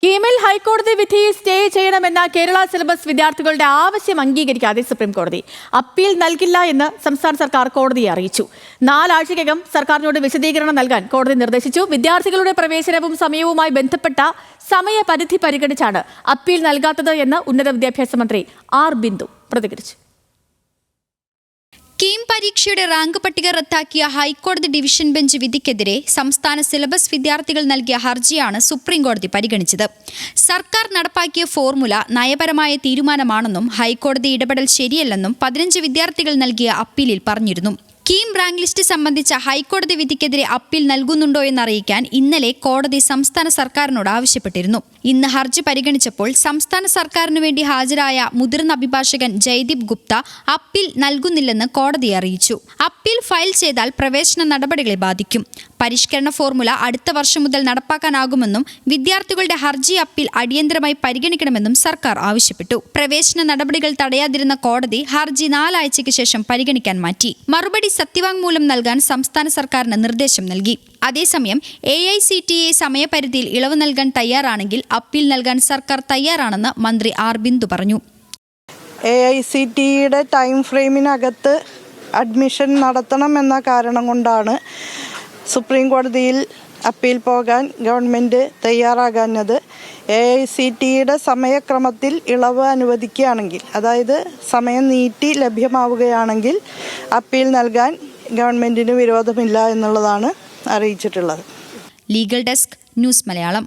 കീമിൽ ഹൈക്കോടതി വിധി സ്റ്റേ ചെയ്യണമെന്ന കേരള സിലബസ് വിദ്യാർത്ഥികളുടെ ആവശ്യം അംഗീകരിക്കാതെ സുപ്രീംകോടതി അപ്പീൽ നൽകില്ല എന്ന് സംസ്ഥാന സർക്കാർ കോടതിയെ അറിയിച്ചു. 4 ആഴ്ചയ്ക്കകം സർക്കാരിനോട് വിശദീകരണം നൽകാൻ കോടതി നിർദ്ദേശിച്ചു. വിദ്യാർത്ഥികളുടെ പ്രവേശനവും സമയവുമായി ബന്ധപ്പെട്ട സമയപരിധി പരിഗണിച്ചാണ് അപ്പീൽ നൽകാത്തത് എന്ന് ഉന്നത വിദ്യാഭ്യാസ മന്ത്രി ആർ ബിന്ദു പ്രതികരിച്ചു. കീം പരീക്ഷയുടെ റാങ്ക് പട്ടിക റദ്ദാക്കിയ ഹൈക്കോടതി ഡിവിഷൻ ബെഞ്ച് വിധിക്കെതിരെ സംസ്ഥാന സിലബസ് വിദ്യാർത്ഥികൾ നൽകിയ ഹർജിയാണ് സുപ്രീംകോടതി പരിഗണിച്ചത്. സർക്കാർ നടപ്പാക്കിയ ഫോർമുല നയപരമായ തീരുമാനമാണെന്നും ഹൈക്കോടതി ഇടപെടൽ ശരിയല്ലെന്നും 15 വിദ്യാർത്ഥികൾ നൽകിയ അപ്പീലിൽ പറഞ്ഞിരുന്നു. കീം റാങ്ക് ലിസ്റ്റ് സംബന്ധിച്ച ഹൈക്കോടതി വിധിക്കെതിരെ അപ്പീൽ നൽകുന്നുണ്ടോ എന്നറിയിക്കാൻ ഇന്നലെ കോടതി സംസ്ഥാന സർക്കാരിനോട് ആവശ്യപ്പെട്ടിരുന്നു. ഇന്ന് ഹർജി പരിഗണിച്ചപ്പോൾ സംസ്ഥാന സർക്കാരിനു വേണ്ടി ഹാജരായ മുതിർന്ന അഭിഭാഷകൻ ജയ്ദീപ് ഗുപ്ത അപ്പീൽ നൽകുന്നില്ലെന്ന് കോടതിയെ അറിയിച്ചു. അപ്പീൽ ഫയൽ ചെയ്താൽ പ്രവേശന നടപടികളെ ബാധിക്കും. പരിഷ്കരണ ഫോർമുല അടുത്ത വർഷം മുതൽ നടപ്പാക്കാനാകുമെന്നും വിദ്യാർത്ഥികളുടെ ഹർജി അപ്പീൽ അടിയന്തരമായി പരിഗണിക്കണമെന്നും സർക്കാർ ആവശ്യപ്പെട്ടു. പ്രവേശന നടപടികൾ തടയാതിരുന്ന കോടതി ഹർജി 4 ആഴ്ചയ്ക്ക് ശേഷം പരിഗണിക്കാൻ മാറ്റി. മറുപടി സത്യവാങ്മൂലം നൽകാൻ സംസ്ഥാന സർക്കാരിന് നിർദ്ദേശം നൽകി. അതേസമയം AICTE സമയപരിധിയിൽ ഇളവ് നൽകാൻ തയ്യാറാണെങ്കിൽ അപ്പീൽ നൽകാൻ സർക്കാർ തയ്യാറാണെന്ന് മന്ത്രി ആർ ബിന്ദു പറഞ്ഞു. AICTEയുടെ ടൈം ഫ്രെയിമിനകത്ത് അഡ്മിഷൻ നടത്തണമെന്ന കാരണം കൊണ്ടാണ് സുപ്രീം കോടതിയിൽ അപ്പീൽ പോകാൻ ഗവൺമെൻറ് തയ്യാറാകാഞ്ഞത്. AICTEയുടെ സമയക്രമത്തിൽ ഇളവ് അനുവദിക്കുകയാണെങ്കിൽ, അതായത് സമയം നീട്ടി ലഭ്യമാവുകയാണെങ്കിൽ അപ്പീൽ നൽകാൻ ഗവൺമെൻറ്റിന് വിരോധമില്ല എന്നുള്ളതാണ് അറിയിച്ചിട്ടുള്ളത്. Legal desk, news Malayalam.